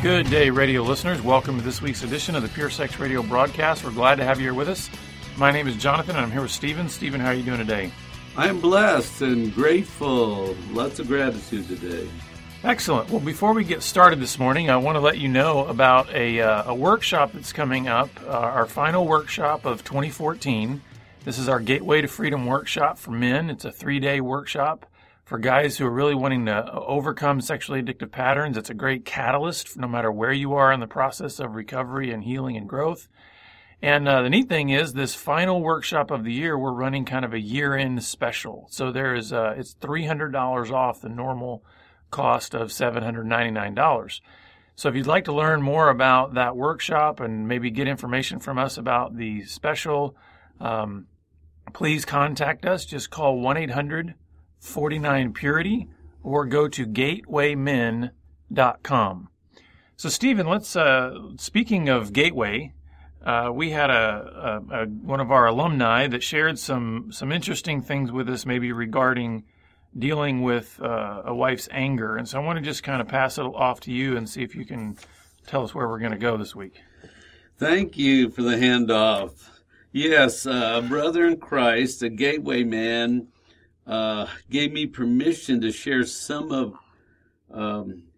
Good day, radio listeners. Welcome to this week's edition of the Pure Sex Radio broadcast. We're glad to have you here with us. My name is Jonathan, and I'm here with Stephen. Stephen, how are you doing today? I'm blessed and grateful. Lots of gratitude today. Excellent. Well, before we get started this morning, I want to let you know about a workshop that's coming up, our final workshop of 2014. This is our Gateway to Freedom workshop for men. It's a 3-day workshop for guys who are really wanting to overcome sexually addictive patterns. It's a great catalyst no matter where you are in the process of recovery and healing and growth. And the neat thing is, this final workshop of the year, we're running kind of a year-end special. So there is it's $300 off the normal cost of $799. So if you'd like to learn more about that workshop and maybe get information from us about the special, please contact us. Just call 1-800-49-PURITY or go to gatewaymen.com. So Stephen, let's speaking of Gateway, we had one of our alumni that shared some interesting things with us, maybe regarding dealing with a wife's anger. And so I want to just kind of pass it off to you and see if you can tell us where we're going to go this week. Thank you for the handoff. Yes, a brother in Christ, a Gateway man, gave me permission to share some of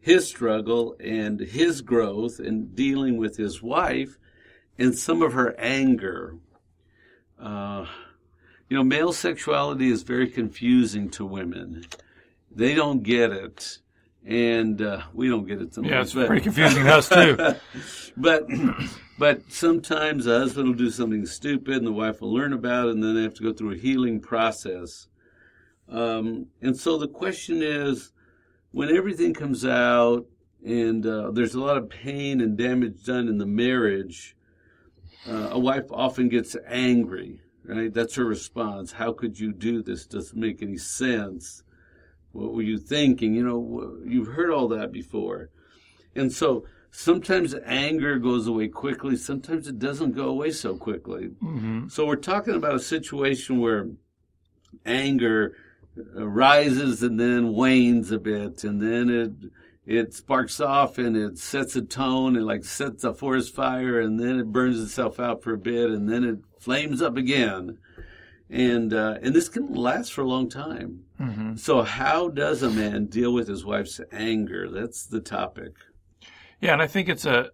his struggle and his growth in dealing with his wife and some of her anger. Male sexuality is very confusing to women. They don't get it, and we don't get it sometimes. Yeah, it's pretty confusing to us, too. But sometimes the husband will do something stupid, and the wife will learn about it, and then they have to go through a healing process. And so the question is, when everything comes out, and there's a lot of pain and damage done in the marriage, a wife often gets angry. Right? That's her response. How could you do this? Doesn't make any sense. What were you thinking? You've heard all that before. And so sometimes anger goes away quickly. Sometimes it doesn't go away so quickly. Mm-hmm. So we're talking about a situation where anger rises and then wanes a bit, and then it sparks off and it sets a tone and like sets a forest fire, and then it burns itself out for a bit, and then it flames up again. And this can last for a long time. Mm-hmm. So how does a man deal with his wife's anger? That's the topic. Yeah, and I think it's a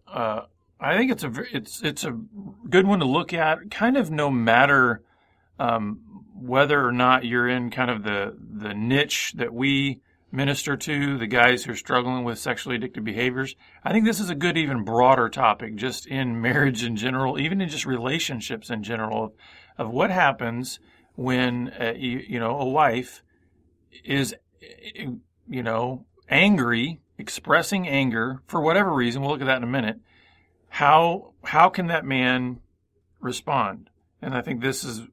good one to look at, kind of no matter whether or not you're in kind of the niche that we minister to, the guys who are struggling with sexually addictive behaviors. I think this is a good, even broader topic, just in marriage in general, even in just relationships in general, of what happens when a wife is angry, expressing anger for whatever reason. We'll look at that in a minute. How can that man respond? And I think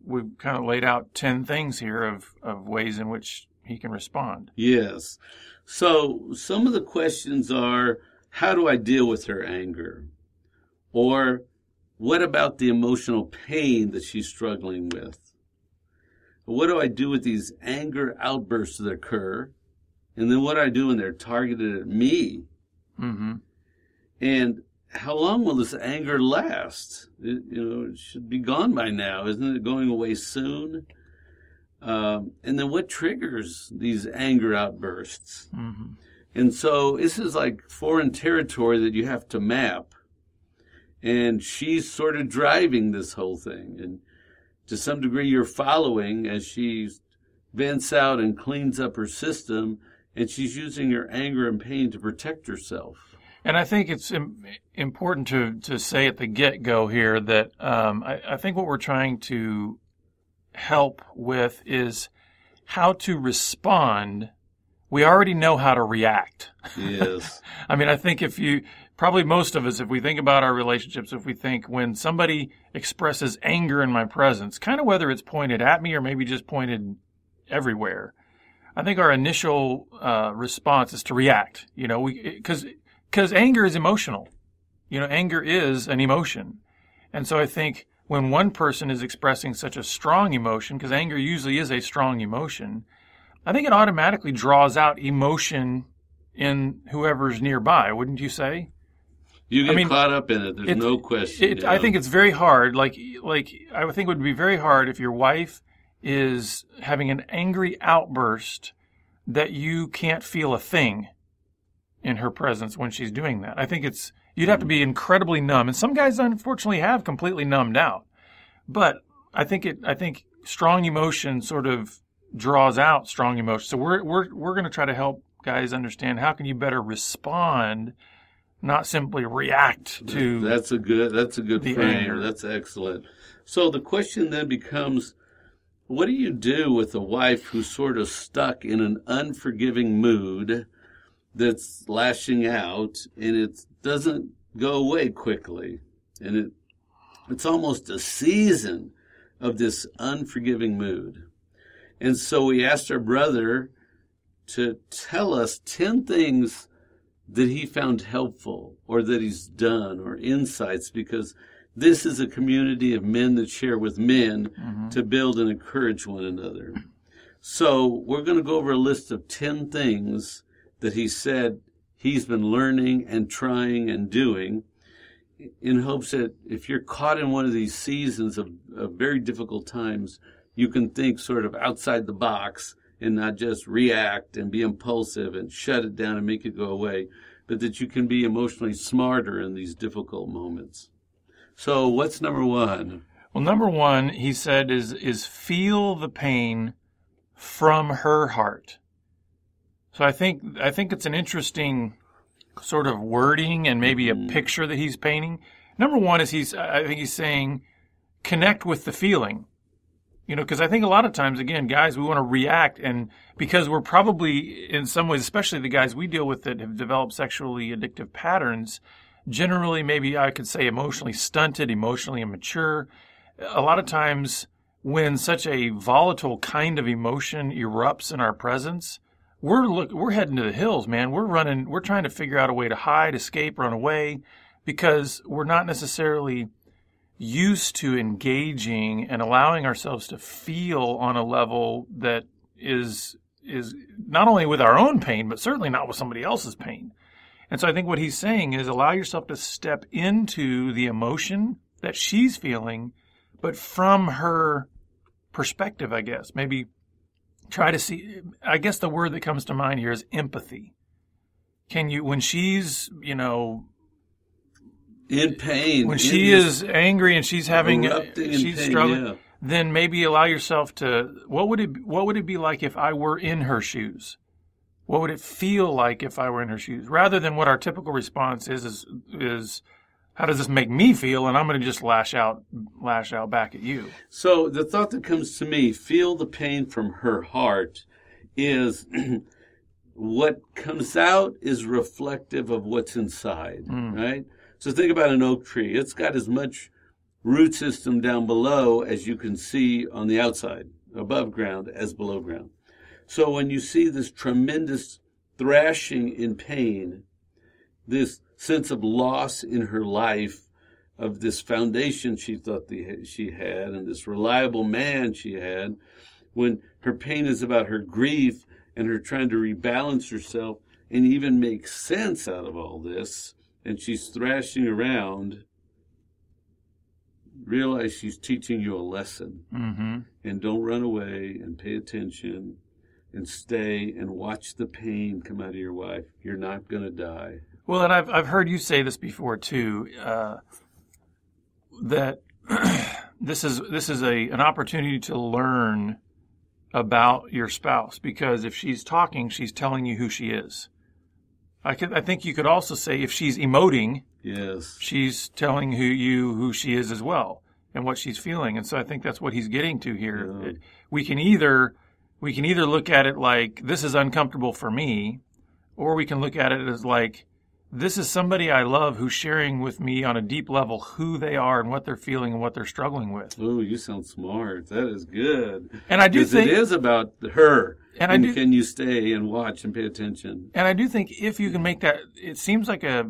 we've kind of laid out 10 things here of ways in which he can respond. Yes. So some of the questions are, how do I deal with her anger? Or what about the emotional pain that she's struggling with? What do I do with these anger outbursts that occur? And then what do I do when they're targeted at me? Mm-hmm. And how long will this anger last? It should be gone by now. Isn't it going away soon? And then what triggers these anger outbursts? Mm-hmm. And so this is like foreign territory that you have to map. And she's sort of driving this whole thing. And to some degree, you're following as she vents out and cleans up her system. And she's using her anger and pain to protect herself. And I think it's important to say at the get-go here that I think what we're trying to help with is how to respond. We already know how to react. Yes. I mean, I think probably most of us, if we think about our relationships, if we think when somebody expresses anger in my presence, kind of whether it's pointed at me or maybe just pointed everywhere, I think our initial response is to react, because anger is emotional. Anger is an emotion. And so I think when one person is expressing such a strong emotion, because anger usually is a strong emotion, I think it automatically draws out emotion in whoever's nearby, wouldn't you say? You get caught up in it. There's no question. I think it's very hard. Like I would think it would be very hard if your wife is having an angry outburst that you can't feel a thing in her presence when she's doing that. I think you'd have to be incredibly numb. And some guys unfortunately have completely numbed out. But I think strong emotion sort of draws out strong emotion. So we're going to try to help guys understand how can you better respond, not simply react to. That's a good frame. Anger. That's excellent. So the question then becomes, what do you do with a wife who's sort of stuck in an unforgiving mood that's lashing out and it doesn't go away quickly, and it's almost a season of this unforgiving mood? And so we asked our brother to tell us 10 things that he found helpful or that he's done or insights, because this is a community of men that share with men to build and encourage one another. So we're going to go over a list of 10 things that he said he's been learning and trying and doing, in hopes that if you're caught in one of these seasons of very difficult times, you can think sort of outside the box and not just react and be impulsive and shut it down and make it go away, but that you can be emotionally smarter in these difficult moments. So what's number one? Well, number one, he said, is feel the pain from her heart. So I think it's an interesting sort of wording and maybe a picture that he's painting. Number one is I think he's saying connect with the feeling. Because I think a lot of times, again, guys, we want to react, and because we're probably, in some ways, especially the guys we deal with that have developed sexually addictive patterns, generally maybe I could say emotionally stunted, emotionally immature. A lot of times when such a volatile kind of emotion erupts in our presence, we're heading to the hills, man. We're trying to figure out a way to hide, escape, run away, because we're not necessarily used to engaging and allowing ourselves to feel on a level that is not only with our own pain, but certainly not with somebody else's pain. And so I think what he's saying is allow yourself to step into the emotion that she's feeling, but from her perspective, I guess. Maybe try to see, I guess the word that comes to mind here is empathy. Can you, when she's, in pain, when she is angry and she's struggling, yeah, then maybe allow yourself to, what would it be like if I were in her shoes? What would it feel like if I were in her shoes? Rather than what our typical response is how does this make me feel? And I'm going to just lash out back at you. So the thought that comes to me, feel the pain from her heart, is what comes out is reflective of what's inside, right? So think about an oak tree. It's got as much root system down below as you can see on the outside, above ground as below ground. So when you see this tremendous thrashing in pain, this sense of loss in her life, of this foundation she thought she had, and this reliable man she had, when her pain is about her grief and her trying to rebalance herself and even make sense out of all this, and she's thrashing around, realize she's teaching you a lesson. And don't run away, and pay attention and stay and watch the pain come out of your wife. You're not going to die. Well, and I've heard you say this before too, that this is an opportunity to learn about your spouse, because if she's talking, she's telling you who she is. I think you could also say if she's emoting, yes, she's telling who she is as well and what she's feeling. And so I think that's what he's getting to here. Yeah. We can either look at it like this is uncomfortable for me, or we can look at it as like this is somebody I love who's sharing with me on a deep level who they are and what they're feeling and what they're struggling with. Oh, you sound smart. That is good. And I do think it is about her. And can you stay and watch and pay attention? And I do think if you can make that, it seems like a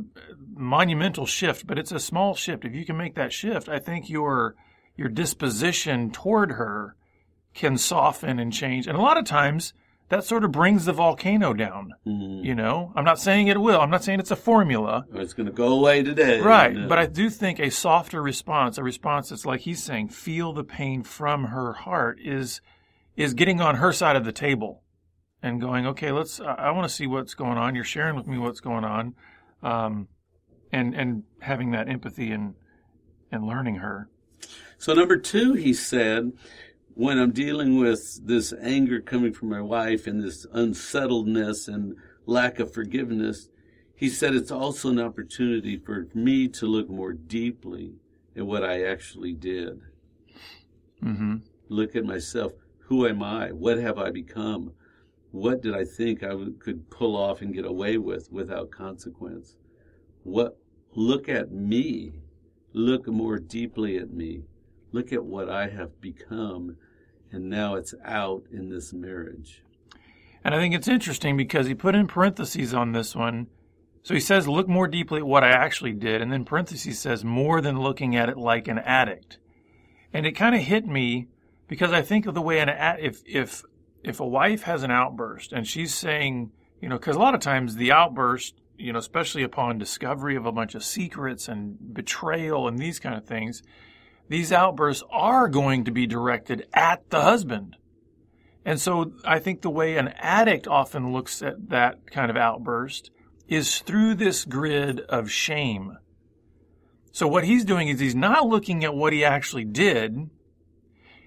monumental shift, but it's a small shift. If you can make that shift, I think your disposition toward her can soften and change. And a lot of times that sort of brings the volcano down. You know, I'm not saying it will. I'm not saying it's a formula. It's going to go away today. Right. But I do think a softer response, a response that's like he's saying, feel the pain from her heart, is getting on her side of the table and going, okay, I want to see what's going on. You're sharing with me what's going on. And having that empathy and learning her. So number 2, he said, when I'm dealing with this anger coming from my wife and this unsettledness and lack of forgiveness, he said it's also an opportunity for me to look more deeply at what I actually did. Mm-hmm. Look at myself. Who am I? What have I become? What did I think I could pull off and get away with without consequence? Look at me. Look more deeply at me. Look at what I have become, and now it's out in this marriage. And I think it's interesting because he put in parentheses on this one. So he says, look more deeply at what I actually did, and then parentheses says, more than looking at it like an addict. And it kind of hit me because I think of the way if a wife has an outburst and she's saying, you know, because a lot of times the outburst, you know, especially upon discovery of a bunch of secrets and betrayal and these kind of things, these outbursts are going to be directed at the husband. And so I think the way an addict often looks at that kind of outburst is through this grid of shame. So what he's doing is he's not looking at what he actually did.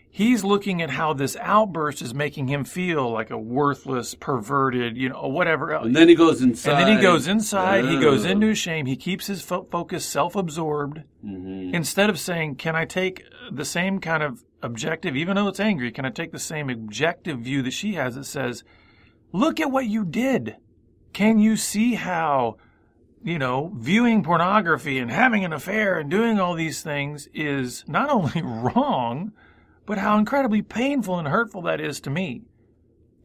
He's looking at how this outburst is making him feel like a worthless, perverted, you know, whatever. And then he goes inside. And then he goes inside. He goes into his shame. He keeps his focus self-absorbed. Mm-hmm. Instead of saying, can I take the same kind of objective, even though it's angry, can I take the same objective view that she has that says, look at what you did. Can you see how, you know, viewing pornography and having an affair and doing all these things is not only wrong, but how incredibly painful and hurtful that is to me.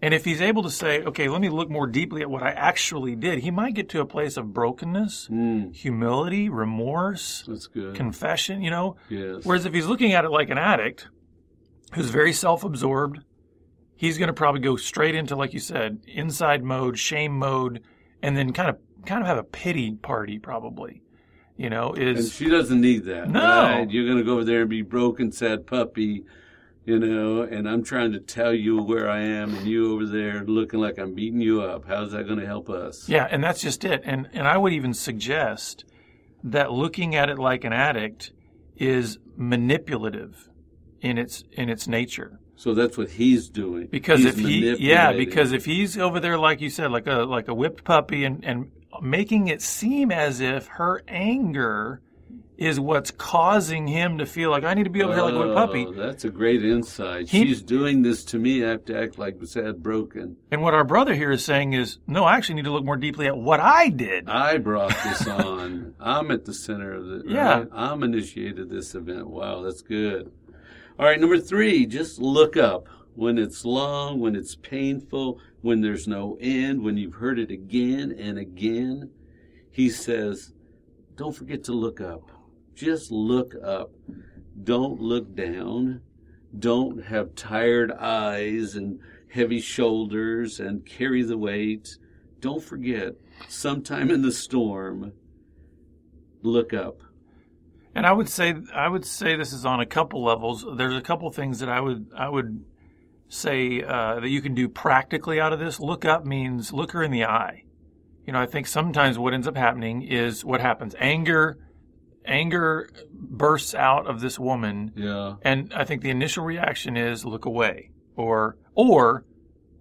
And if he's able to say, okay, let me look more deeply at what I actually did, he might get to a place of brokenness, humility, remorse, that's good, confession, you know. Yes. Whereas if he's looking at it like an addict who's very self-absorbed, he's going to probably go straight into, like you said, inside mode, shame mode, and then kind of have a pity party probably. You know, and she doesn't need that. No. Right? You're going to go over there and be broken, sad puppy, you know, and I'm trying to tell you where I am, and you over there looking like I'm beating you up. How's that going to help us? Yeah, and that's just it. And I would even suggest that looking at it like an addict is manipulative in its nature. So that's what he's doing. Because if he's over there, like you said, like a whipped puppy and making it seem as if her anger is what's causing him to feel like, I need to be over here like a whipped puppy. That's a great insight. She's doing this to me. I have to act like sad, broken. And what our brother here is saying is, no, I actually need to look more deeply at what I did. I brought this on. I'm at the center of it. Yeah. Right? I'm initiated this event. Wow, that's good. All right, number 3, just look up. When it's long, when it's painful, when there's no end, when you've heard it again and again, he says, don't forget to look up. Just look up. Don't look down. Don't have tired eyes and heavy shoulders and carry the weight. Don't forget, sometime in the storm, look up. And I would say this is on a couple levels. There's a couple things that I would say that you can do practically out of this. Look up means look her in the eye. You know, I think sometimes what ends up happening is what happens. Anger bursts out of this woman. Yeah. And I think the initial reaction is look away or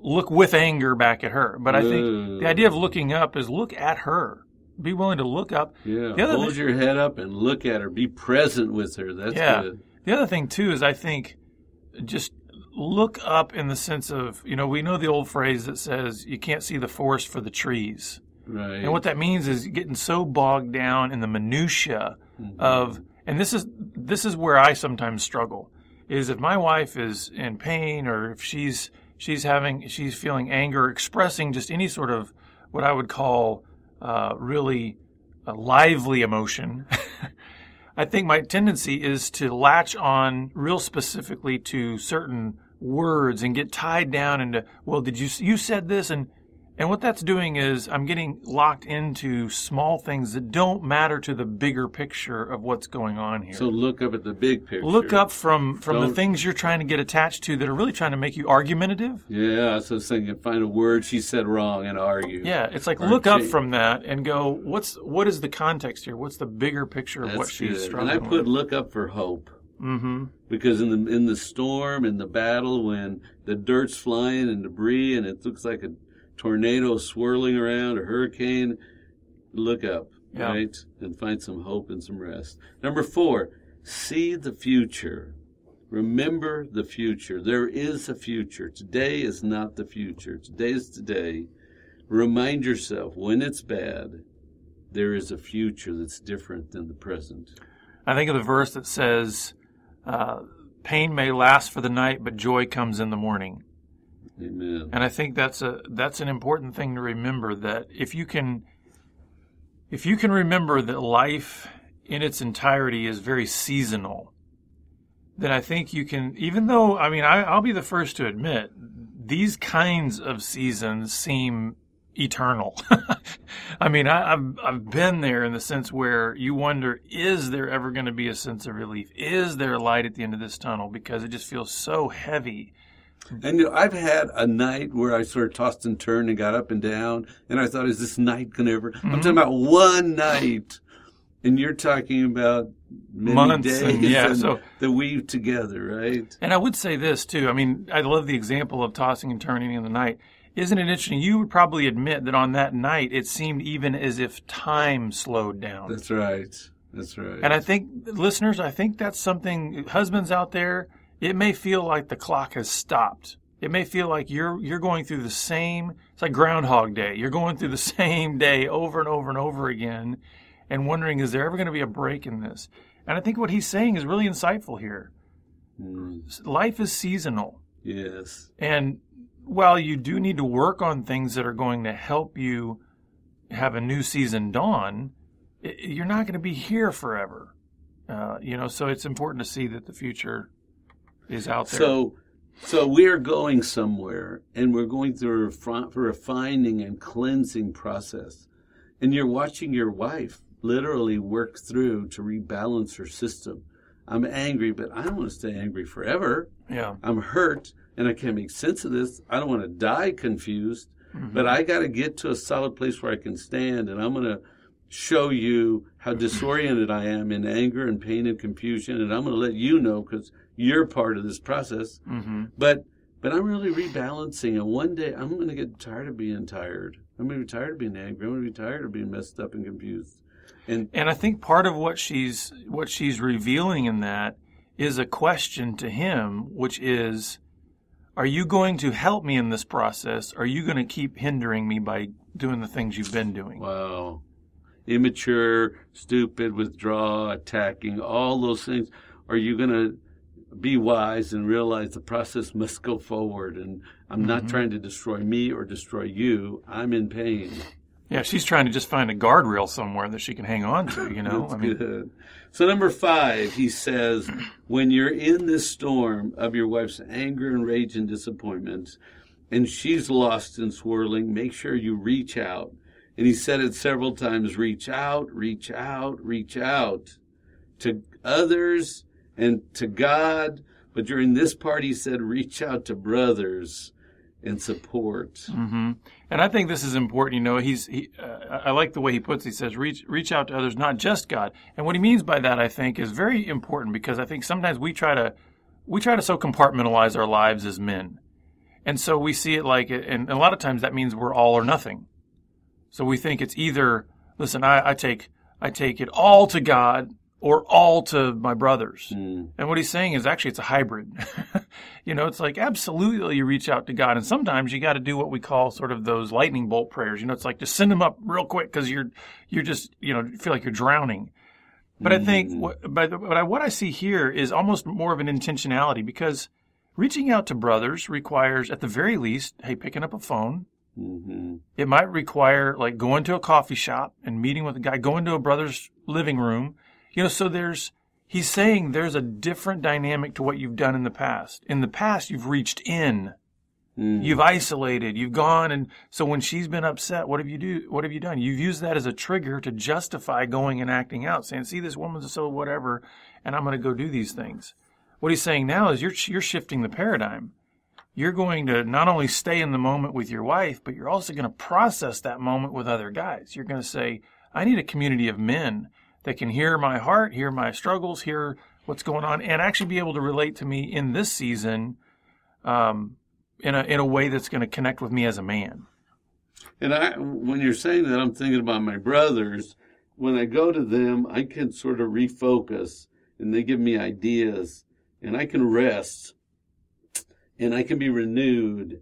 look with anger back at her. But I think the idea of looking up is look at her. Be willing to look up. Yeah. Hold your head up and look at her. Be present with her. That's good. The other thing too is I think just look up in the sense of, you know, we know the old phrase that says you can't see the forest for the trees. Right. And what that means is getting so bogged down in the minutia of, and this is where I sometimes struggle, is if my wife is in pain or if she's feeling anger, expressing just any sort of what I would call really a lively emotion. I think my tendency is to latch on real specifically to certain words and get tied down into, well, you said this, and what that's doing is I'm getting locked into small things that don't matter to the bigger picture of what's going on here. So look up at the big picture. Look up from the things you're trying to get attached to that are really trying to make you argumentative. Yeah, so I was thinking, find a word she said wrong and argue. Yeah, it's like look up from that and go, what is the context here? What's the bigger picture of what she's struggling with? And I put look up for hope. Mm-hmm. Because in the storm, in the battle, when the dirt's flying and debris and it looks like a tornado swirling around, a hurricane, look up, right? And find some hope and some rest. Number 4, see the future. Remember the future. There is a future. Today is not the future. Today is today. Remind yourself, when it's bad, there is a future that's different than the present. I think of the verse that says, pain may last for the night, but joy comes in the morning. Amen. And I think that's an important thing to remember, that if you can remember that life in its entirety is very seasonal, then I think you can, even though, I mean, I'll be the first to admit, these kinds of seasons seem eternal. I mean, I've been there in the sense where you wonder, is there ever going to be a sense of relief? Is there a light at the end of this tunnel? Because it just feels so heavy. And I've had a night where I sort of tossed and turned and got up and down, and I thought, is this night going to ever... I'm talking about one night, and you're talking about many months days and so that weave together, right? And I would say this, too. I mean, I love the example of tossing and turning in the night. Isn't it interesting? You would probably admit that on that night, it seemed even as if time slowed down. That's right. That's right. And I think, listeners, I think that's something, husbands out there, it may feel like the clock has stopped. It may feel like you're going through the same, it's like Groundhog Day. You're going through the same day over and over and over again and wondering, is there ever going to be a break in this? And I think what he's saying is really insightful here. Life is seasonal. Yes. And while you do need to work on things that are going to help you have a new season dawn, you're not going to be here forever. So it's important to see that the future is out there. So we're going somewhere, and we're going through a refining and cleansing process. And you're watching your wife literally work through to rebalance her system. I'm angry, but I don't want to stay angry forever. Yeah. I'm hurt, and I can't make sense of this. I don't want to die confused, but I got to get to a solid place where I can stand, and I'm going to show you how disoriented I am in anger and pain and confusion, and I'm going to let you know because you're part of this process. But I'm really rebalancing, and one day I'm going to get tired of being tired. I'm going to be tired of being angry. I'm going to be tired of being messed up and confused. And I think part of what she's revealing in that is a question to him, which is, are you going to help me in this process? Or are you going to keep hindering me by doing the things you've been doing? Wow. Immature, stupid, withdraw, attacking, all those things. Are you going to be wise and realize the process must go forward? And I'm not trying to destroy me or destroy you. I'm in pain. Yeah, she's trying to just find a guardrail somewhere that she can hang on to, That's good. So number 5, he says, when you're in this storm of your wife's anger and rage and disappointment, and she's lost and swirling, make sure you reach out. And he said it several times, reach out, reach out, reach out to others and to God. But during this part, he said, reach out to brothers and support. And I think this is important. I like the way he puts it. He says, reach out to others, not just God. And what he means by that, I think, is very important, because I think sometimes we try to so compartmentalize our lives as men. And so we see it like, and a lot of times that means we're all or nothing. So we think it's either, listen, I take it all to God or all to my brothers. And what he's saying is actually it's a hybrid. It's like absolutely you reach out to God, and sometimes you got to do what we call sort of those lightning bolt prayers. It's like just send them up real quick because you're just feel like you're drowning. But I think what I see here is almost more of an intentionality, because reaching out to brothers requires, at the very least, hey, picking up a phone. It might require like going to a coffee shop and meeting with a guy, going to a brother's living room. So there's He's saying there's a different dynamic to what you've done in the past. In the past, you've reached in. You've isolated. You've gone. And so when she's been upset, what have you done? You've used that as a trigger to justify going and acting out, saying, see, this woman's so whatever, and I'm going to go do these things. What he's saying now is you're shifting the paradigm. You're going to not only stay in the moment with your wife, but you're also going to process that moment with other guys. You're going to say, I need a community of men that can hear my heart, hear my struggles, hear what's going on, and actually be able to relate to me in this season in a way that's going to connect with me as a man. And when you're saying that, I'm thinking about my brothers. When I go to them, I can sort of refocus, and they give me ideas, and I can rest, and I can be renewed,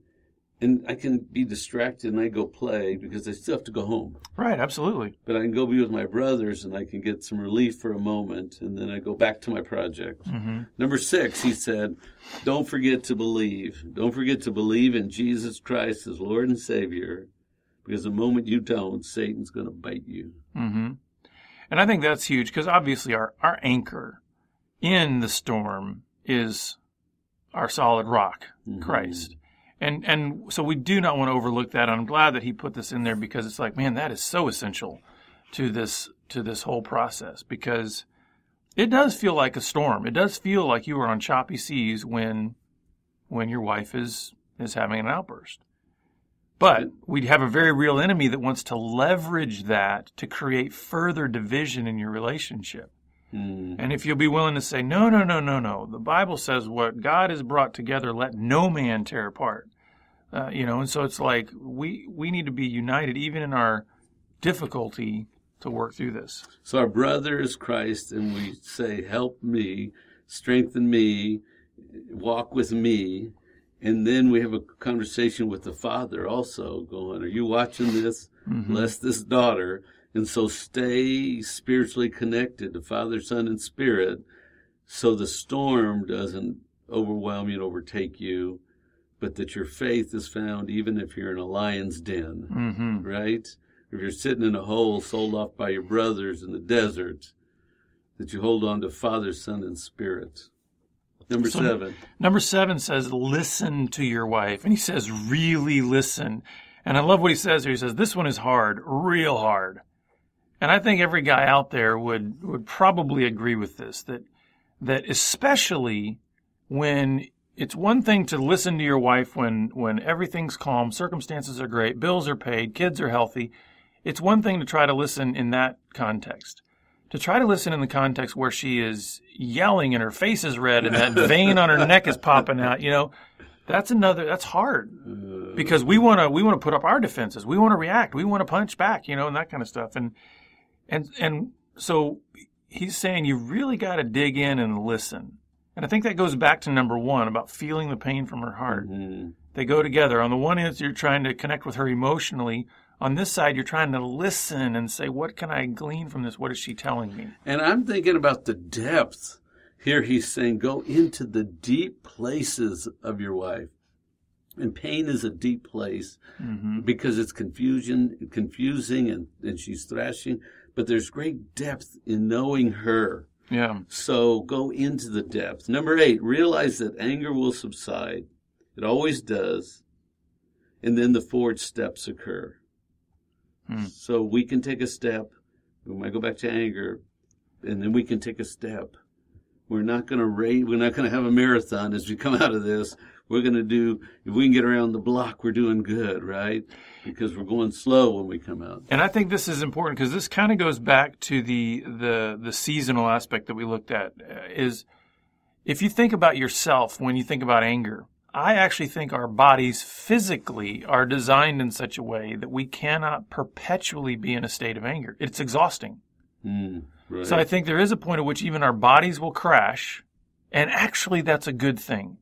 and I can be distracted, and I go play because I still have to go home. Right, absolutely. But I can go be with my brothers, and I can get some relief for a moment, and then I go back to my project. Mm-hmm. Number 6, he said, don't forget to believe. Don't forget to believe in Jesus Christ as Lord and Savior, because the moment you don't, Satan's going to bite you. Mm-hmm. And I think that's huge, because obviously our anchor in the storm is our solid rock, Christ. And so we do not want to overlook that. I'm glad that he put this in there, because it's like, man, that is so essential to this whole process, because it does feel like a storm. It does feel like you are on choppy seas when your wife is having an outburst. But we have a very real enemy that wants to leverage that to create further division in your relationship. And if you'll be willing to say, no, the Bible says what God has brought together, let no man tear apart. And so it's like we need to be united even in our difficulty to work through this. So our brother is Christ, and we say, help me, strengthen me, walk with me. And then we have a conversation with the Father also going, are you watching this? Bless this daughter. And so stay spiritually connected to Father, Son, and Spirit, so the storm doesn't overwhelm you and overtake you, but that your faith is found even if you're in a lion's den, right? If you're sitting in a hole sold off by your brothers in the desert, that you hold on to Father, Son, and Spirit. Number 7. Number 7 says, listen to your wife. And he says, really listen. And I love what he says here. He says, this one is hard, real hard. And I think every guy out there would probably agree with this, that especially when it's one thing to listen to your wife when everything's calm, circumstances are great, bills are paid, kids are healthy. It's one thing to try to listen in that context. To try to listen in the context where she is yelling and her face is red and that vein on her neck is popping out, that's hard. Because we want to put up our defenses. We want to react. We want to punch back, and that kind of stuff. And so he's saying you really got to dig in and listen. And I think that goes back to number 1 about feeling the pain from her heart. They go together. On the one hand, you're trying to connect with her emotionally. On this side, you're trying to listen and say, what can I glean from this? What is she telling me? And I'm thinking about the depth. Here he's saying, go into the deep places of your wife. And pain is a deep place because it's confusing and she's thrashing. But there's great depth in knowing her. Yeah. So go into the depth. Number 8, realize that anger will subside. It always does. And then the forward steps occur. So we can take a step. We might go back to anger, and then we can take a step. We're not going to have a marathon as we come out of this. We're going to do, if we can get around the block, we're doing good, right? Because we're going slow when we come out. And I think this is important because this kind of goes back to the seasonal aspect that we looked at, is if you think about yourself when you think about anger, I actually think our bodies physically are designed in such a way that we cannot perpetually be in a state of anger. It's exhausting. Right. So I think there is a point at which even our bodies will crash, and actually that's a good thing.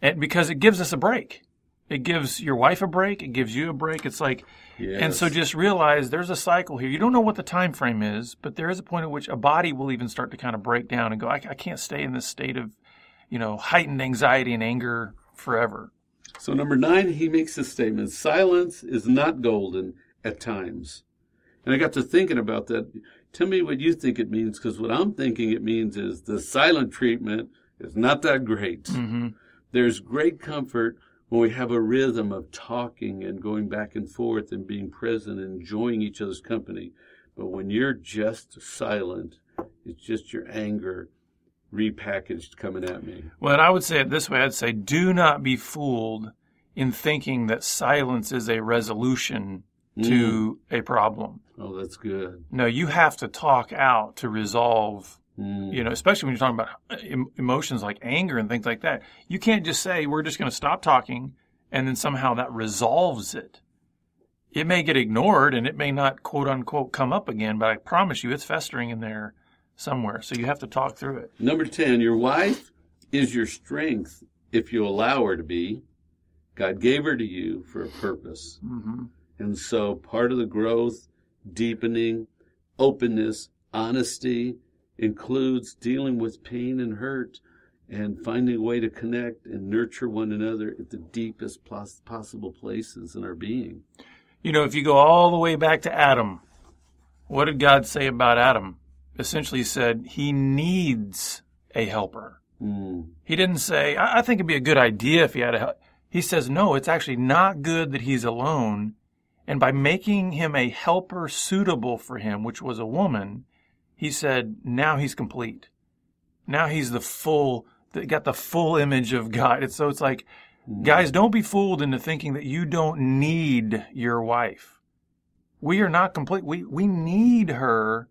And because it gives us a break. It gives your wife a break. It gives you a break. It's like, and so just realize there's a cycle here. You don't know what the time frame is, but there is a point at which a body will even start to kind of break down and go, I can't stay in this state of, heightened anxiety and anger forever. So number 9, he makes this statement, silence is not golden at times. And I got to thinking about that. Tell me what you think it means, because what I'm thinking it means is the silent treatment is not that great. Mm-hmm. There's great comfort when we have a rhythm of talking and going back and forth and being present and enjoying each other's company. But when you're just silent, it's just your anger repackaged coming at me. Well, and I would say it this way. I'd say do not be fooled in thinking that silence is a resolution to a problem. Oh, that's good. No, you have to talk out to resolve, especially when you're talking about emotions like anger and things like that. You can't just say, we're just going to stop talking, and then somehow that resolves it. It may get ignored, and it may not, quote unquote, come up again, but I promise you it's festering in there somewhere. So you have to talk through it. Number 10, your wife is your strength if you allow her to be. God gave her to you for a purpose. Mm-hmm. And so part of the growth, deepening, openness, honesty includes dealing with pain and hurt and finding a way to connect and nurture one another at the deepest possible places in our being. If you go all the way back to Adam, what did God say about Adam? Essentially, he said he needs a helper. He didn't say, I think it'd be a good idea if he had a helper. He says, no, it's actually not good that he's alone. And by making him a helper suitable for him, which was a woman, he said, now he's complete. Now he's got the full image of God. So it's like, guys, don't be fooled into thinking that you don't need your wife. We are not complete. We need her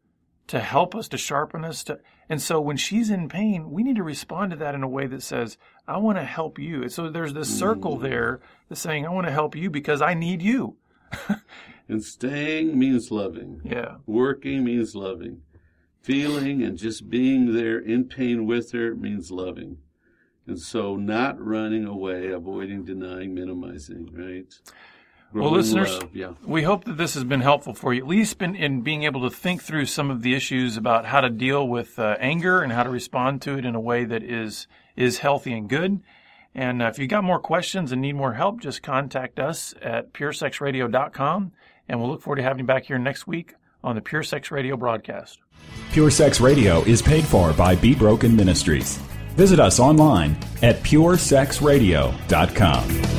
to help us, to sharpen us. And so when she's in pain, we need to respond to that in a way that says, I want to help you. And so there's this circle there that's saying, I want to help you because I need you. And staying means loving. Yeah. Working means loving. Feeling and just being there in pain with her means loving. And so not running away, avoiding, denying, minimizing, right? Well, listeners, we hope that this has been helpful for you, at least in being able to think through some of the issues about how to deal with anger and how to respond to it in a way that is healthy and good. And if you got more questions and need more help, just contact us at puresexradio.com, and we'll look forward to having you back here next week on the Pure Sex Radio broadcast. Pure Sex Radio is paid for by Be Broken Ministries. Visit us online at puresexradio.com.